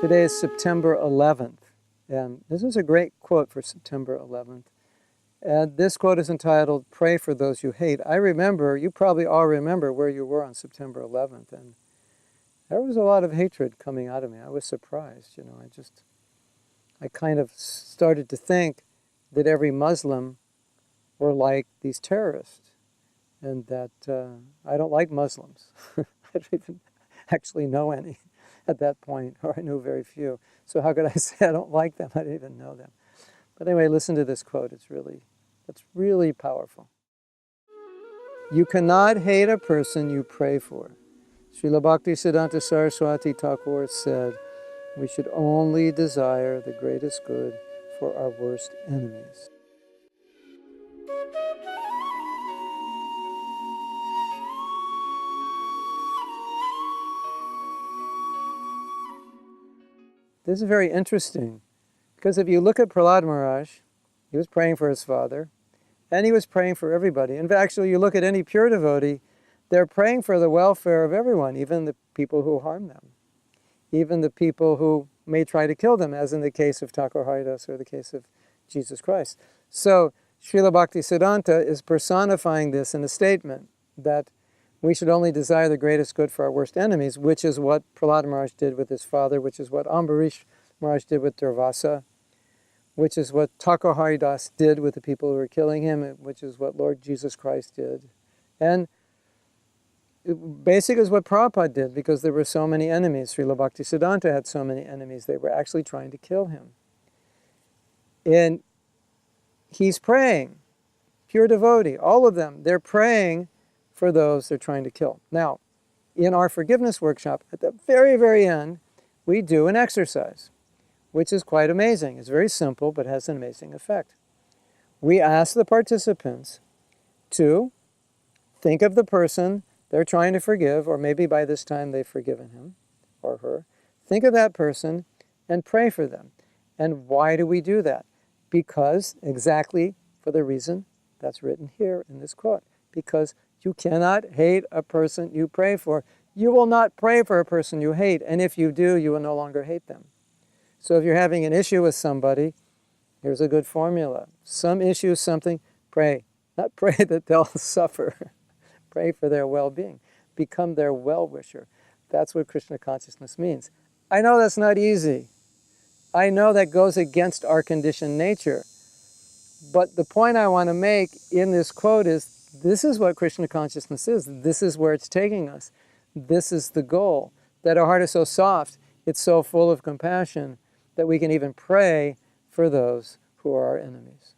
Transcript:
Today is September 11th, and this is a great quote for September 11th. And this quote is entitled, "Pray for those you hate." I remember, you probably all remember where you were on September 11th, and there was a lot of hatred coming out of me. I was surprised, I kind of started to think that every Muslim were like these terrorists, and that I don't like Muslims. I don't even actually know any at that point, or I knew very few. So how could I say I don't like them? I didn't even know them. But anyway, listen to this quote. It's really powerful. You cannot hate a person you pray for. Srila Bhaktisiddhanta Sarasvati Thakur said, we should only desire the greatest good for our worst enemies. This is very interesting, because if you look at Prahlad Maharaj, he was praying for his father, and he was praying for everybody. In fact, actually, you look at any pure devotee, they're praying for the welfare of everyone, even the people who harm them, even the people who may try to kill them, as in the case of Thakur Haridas or the case of Jesus Christ. So, Srila Bhaktisiddhanta is personifying this in a statement that we should only desire the greatest good for our worst enemies, which is what Prahlad Maharaj did with his father, which is what Ambarish Maharaj did with Durvasa, which is what Thakur Haridas did with the people who were killing him, which is what Lord Jesus Christ did. And basically is what Prabhupada did, because there were so many enemies. Srila Bhaktisiddhanta had so many enemies, they were actually trying to kill him. And he's praying, pure devotee, all of them, they're praying for those they're trying to kill. Now, in our forgiveness workshop, at the very, very end, we do an exercise, which is quite amazing. It's very simple, but has an amazing effect. We ask the participants to think of the person they're trying to forgive, or maybe by this time they've forgiven him or her. Think of that person and pray for them. And why do we do that? Because, exactly for the reason that's written here in this quote, because you cannot hate a person you pray for. You will not pray for a person you hate, and if you do, you will no longer hate them. So if you're having an issue with somebody, here's a good formula. Some issue, something, pray. Not pray that they'll suffer. Pray for their well-being. Become their well-wisher. That's what Krishna consciousness means. I know that's not easy. I know that goes against our conditioned nature. But the point I want to make in this quote is, this is what Krishna consciousness is. This is where it's taking us. This is the goal. That our heart is so soft, it's so full of compassion, that we can even pray for those who are our enemies.